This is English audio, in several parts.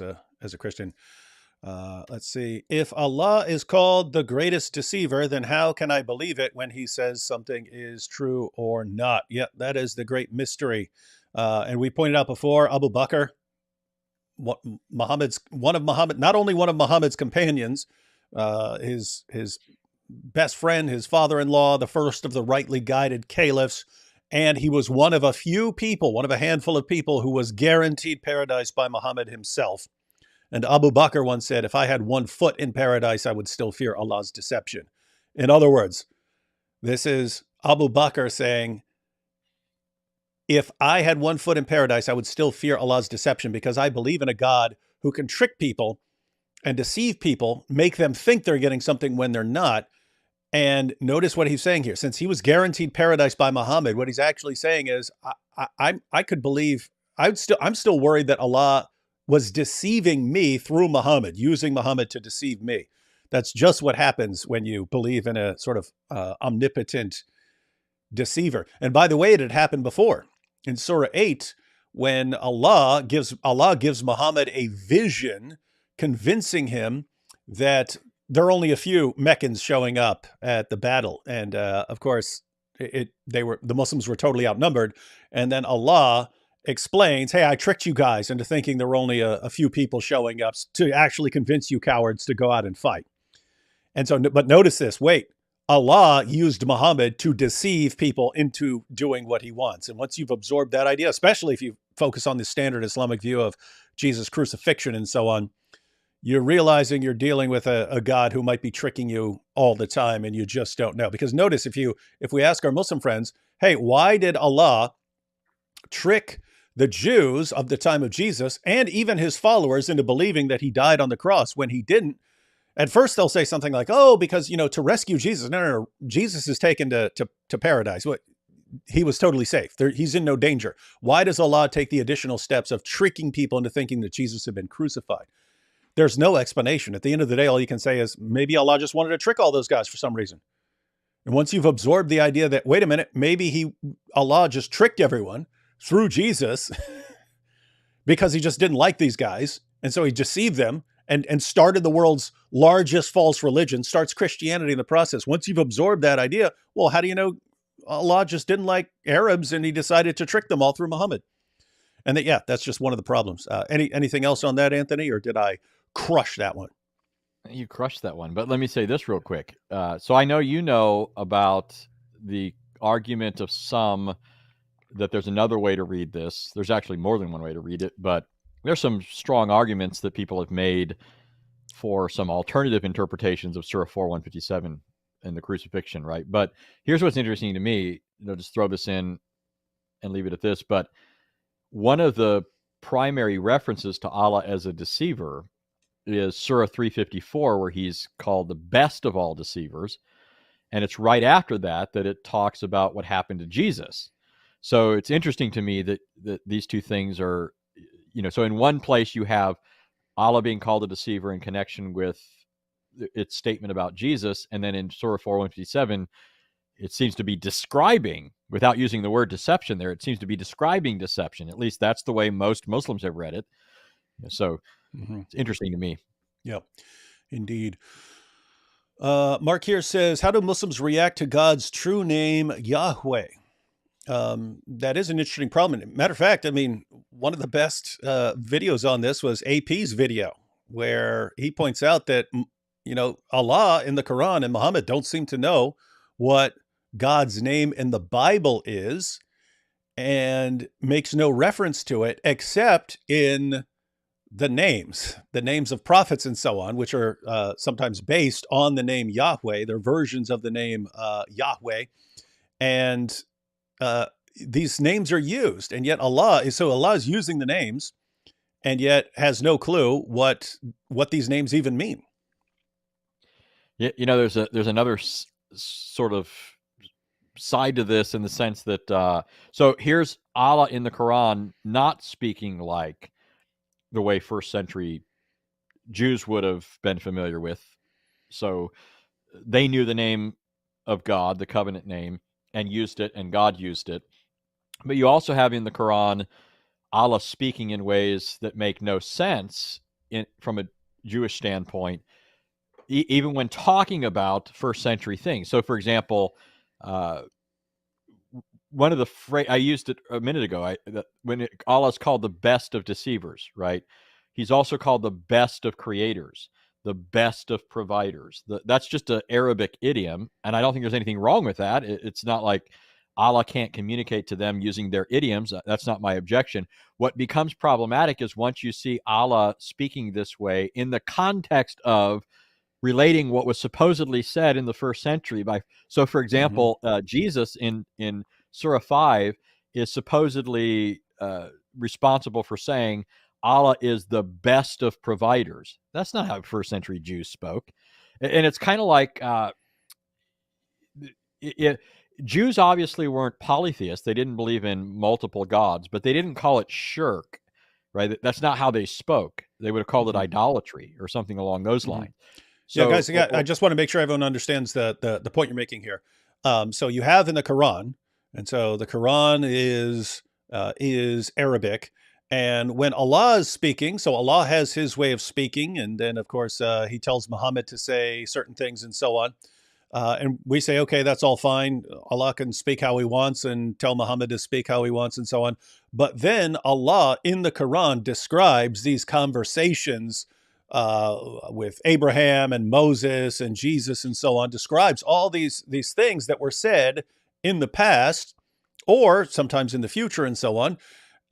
as a Christian. Let's see. If Allah is called the greatest deceiver, then how can I believe it when he says something is true or not? Yeah, that is the great mystery. And we pointed out before, Abu Bakr, not only one of Muhammad's companions, his best friend, his father-in-law, the first of the rightly guided caliphs, and he was one of a handful of people who was guaranteed paradise by Muhammad himself. And Abu Bakr once said, if I had 1 foot in paradise, I would still fear Allah's deception. In other words, this is Abu Bakr saying, if I had 1 foot in paradise, I would still fear Allah's deception because I believe in a God who can trick people and deceive people, make them think they're getting something when they're not. And notice what he's saying here. Since he was guaranteed paradise by Muhammad, what he's actually saying is, I could believe, I'm still worried that Allah was deceiving me through Muhammad, using Muhammad to deceive me. That's just what happens when you believe in a sort of omnipotent deceiver. And by the way, it had happened before in Surah 8, when Allah gives Muhammad a vision, convincing him that there are only a few Meccans showing up at the battle. And of course, the Muslims were totally outnumbered. And then Allah explains, hey, I tricked you guys into thinking there were only a few people showing up to actually convince you cowards to go out and fight. And so, but notice this, wait, Allah used Muhammad to deceive people into doing what he wants. And once you've absorbed that idea, especially if you focus on the standard Islamic view of Jesus' crucifixion and so on, you're realizing you're dealing with a God who might be tricking you all the time and you just don't know. Because notice, if we ask our Muslim friends, hey, why did Allah trick the Jews of the time of Jesus and even his followers into believing that he died on the cross when he didn't? At first, they'll say something like, oh, because, to rescue Jesus. No. Jesus is taken to paradise. He was totally safe. He's in no danger. Why does Allah take the additional steps of tricking people into thinking that Jesus had been crucified? There's no explanation. At the end of the day, all you can say is maybe Allah just wanted to trick all those guys for some reason. And once you've absorbed the idea that, wait a minute, maybe Allah just tricked everyone through Jesus because he just didn't like these guys. And so he deceived them and started the world's largest false religion, starts Christianity in the process. Once you've absorbed that idea, well, how do you know Allah just didn't like Arabs and he decided to trick them all through Muhammad? And that's just one of the problems. Anything else on that, Anthony, or did I crush that one? You crushed that one. But let me say this real quick. So I know you know about the argument of some that there's another way to read this. There's actually more than one way to read it, but there's some strong arguments that people have made for some alternative interpretations of Surah 4:157 and the crucifixion, right? But here's what's interesting to me. Just throw this in and leave it at this. But one of the primary references to Allah as a deceiver is Surah 354, where he's called the best of all deceivers. And it's right after that it talks about what happened to Jesus. So it's interesting to me that these two things are, so in one place you have Allah being called a deceiver in connection with its statement about Jesus. And then in Surah 4:157, it seems to be describing, without using the word deception there, it seems to be describing deception. At least that's the way most Muslims have read it. So it's interesting to me. Yeah, indeed. Mark here says, how do Muslims react to God's true name, Yahweh? That is an interesting problem. Matter of fact, one of the best videos on this was AP's video, where he points out that, Allah in the Quran and Muhammad don't seem to know what God's name in the Bible is, and makes no reference to it except in the names of prophets and so on, which are sometimes based on the name Yahweh. They're versions of the name Yahweh. And these names are used, and yet Allah is using the names and yet has no clue what these names even mean. Yeah, there's another sort of side to this, in the sense that so here's Allah in the Quran not speaking like the way first century Jews would have been familiar with. So they knew the name of God, the covenant name, and used it, and God used it. But you also have in the Quran Allah speaking in ways that make no sense from a Jewish standpoint, even when talking about first century things. So, for example, uh, one of the I used it a minute ago. Allah is called the best of deceivers, right? He's also called the best of creators, the best of providers. That's just an Arabic idiom, and I don't think there's anything wrong with that. It's not like Allah can't communicate to them using their idioms. That's not my objection. What becomes problematic is once you see Allah speaking this way in the context of relating what was supposedly said in the first century by. So, for Hmm. example, Jesus in Surah 5 is supposedly responsible for saying Allah is the best of providers. That's not how first century Jews spoke. And it's kind of like it, Jews obviously weren't polytheists. They didn't believe in multiple gods, but they didn't call it shirk, right? That's not how they spoke. They would have called it Hmm. idolatry or something along those Hmm. lines. Yeah, So, guys, I just want to make sure everyone understands the point you're making here. So you have in the Quran, and so the Quran is Arabic, and when Allah is speaking, so Allah has His way of speaking, and then of course He tells Muhammad to say certain things and so on. And we say, okay, that's all fine. Allah can speak how He wants and tell Muhammad to speak how He wants and so on. But then Allah in the Quran describes these conversations with Abraham and Moses and Jesus and so on, describes all these things that were said in the past or sometimes in the future and so on.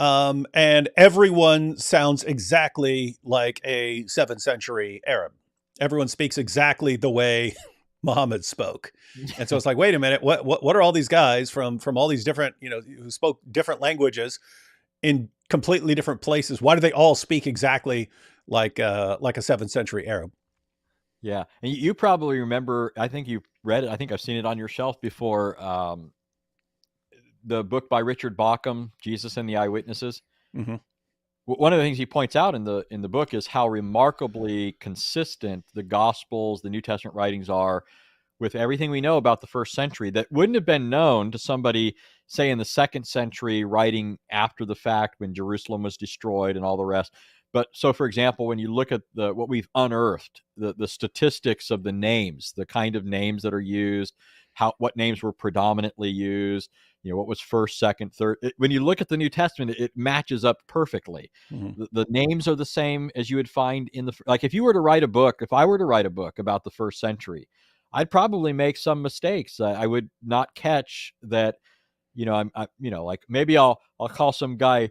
And everyone sounds exactly like a 7th century Arab. Everyone speaks exactly the way Muhammad spoke. And so it's like, wait a minute, what are all these guys from all these different, who spoke different languages in completely different places? Why do they all speak exactly like a 7th century Arab? yeah, and you probably remember. I think you've read it. I think I've seen it on your shelf before. The book by Richard Bauckham, Jesus and the Eyewitnesses. Mm-hmm. One of the things he points out in the book is how remarkably consistent the Gospels, the New Testament writings are with everything we know about the first century that wouldn't have been known to somebody, say, in the second century, writing after the fact when Jerusalem was destroyed and all the rest. But so, for example, when you look at what we've unearthed, the statistics of the names, the kind of names that are used, what names were predominantly used, what was first, second, third. When you look at the New Testament, it matches up perfectly. Mm-hmm. The names are the same as you would find in like if you were to write a book, if I were to write a book about the first century, I'd probably make some mistakes. I would not catch that. Like maybe I'll call some guy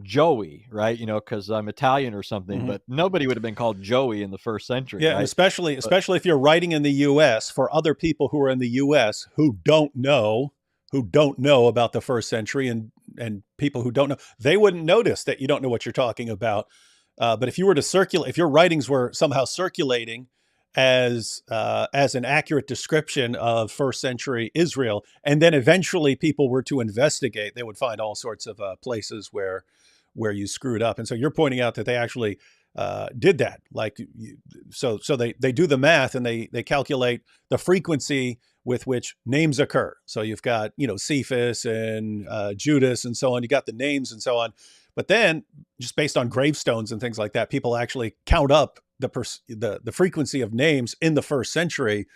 Joey, right? Because I'm Italian or something. Mm-hmm. But nobody would have been called Joey in the first century, Yeah, and right? But especially if you're writing in the U.S. for other people who are in the U.S. who don't know about the first century, and people who don't know, they wouldn't notice that you don't know what you're talking about. But if you were to circulate, if your writings were somehow circulating as an accurate description of first century Israel, and then eventually people were to investigate, they would find all sorts of places where you screwed up. And so you're pointing out that they actually did that. Like, so they do the math and they calculate the frequency with which names occur. So you've got Cephas and Judas and so on. You got the names and so on. But then, just based on gravestones and things like that, people actually count up the frequency of names in the first century,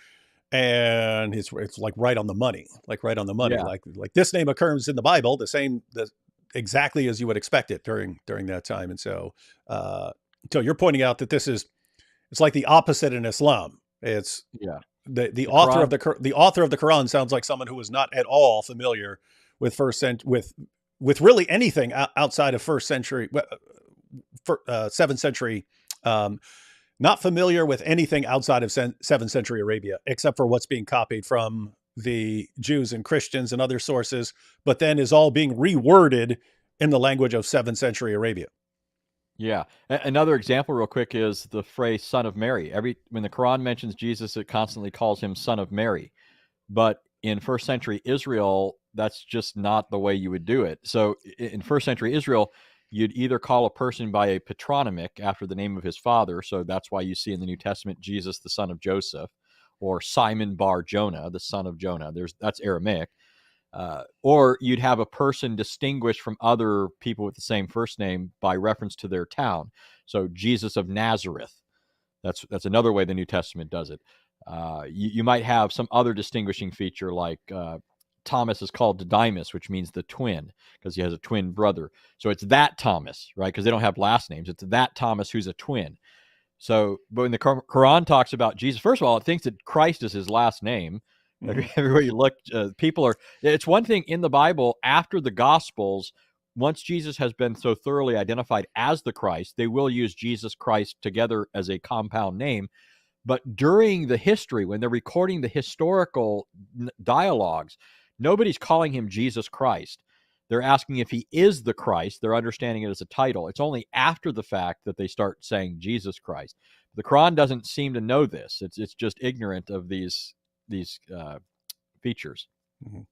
and it's like right on the money, like right on the money. yeah, Like this name occurs in the Bible, exactly as you would expect it during that time. And so you're pointing out that it's like the opposite in Islam. It's yeah. the The author Quran. of the author of the Quran sounds like someone who was not at all familiar with with really anything outside of first century, 7th century, um, not familiar with anything outside of 7th century Arabia, except for what's being copied from the Jews and Christians and other sources, but then is all being reworded in the language of 7th century Arabia. Yeah. Another example, real quick, is the phrase "Son of Mary." When the Quran mentions Jesus, it constantly calls him "Son of Mary." But in first century Israel, that's just not the way you would do it. So in first century Israel, you'd either call a person by a patronymic after the name of his father. So that's why you see in the New Testament Jesus, the son of Joseph, or Simon Bar Jonah, the son of Jonah. That's Aramaic. Or you'd have a person distinguished from other people with the same first name by reference to their town. So Jesus of Nazareth. That's another way the New Testament does it. You might have some other distinguishing feature like Thomas is called Didymus, which means the twin, because he has a twin brother. So it's that Thomas, right? Because they don't have last names. It's that Thomas who's a twin. So, but when the Quran talks about Jesus, first of all, it thinks that Christ is his last name. Hmm. Everywhere you look, people are. It's one thing in the Bible after the Gospels. Once Jesus has been so thoroughly identified as the Christ, they will use Jesus Christ together as a compound name. But during the history, when they're recording the historical dialogues, nobody's calling him Jesus Christ. They're asking if he is the Christ. They're understanding it as a title. It's only after the fact that they start saying Jesus Christ. The Quran doesn't seem to know this. It's just ignorant of these features. Hmm.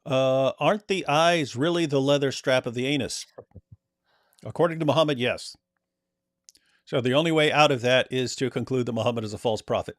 Aren't the eyes really the leather strap of the anus? According to Muhammad, yes. So the only way out of that is to conclude that Muhammad is a false prophet.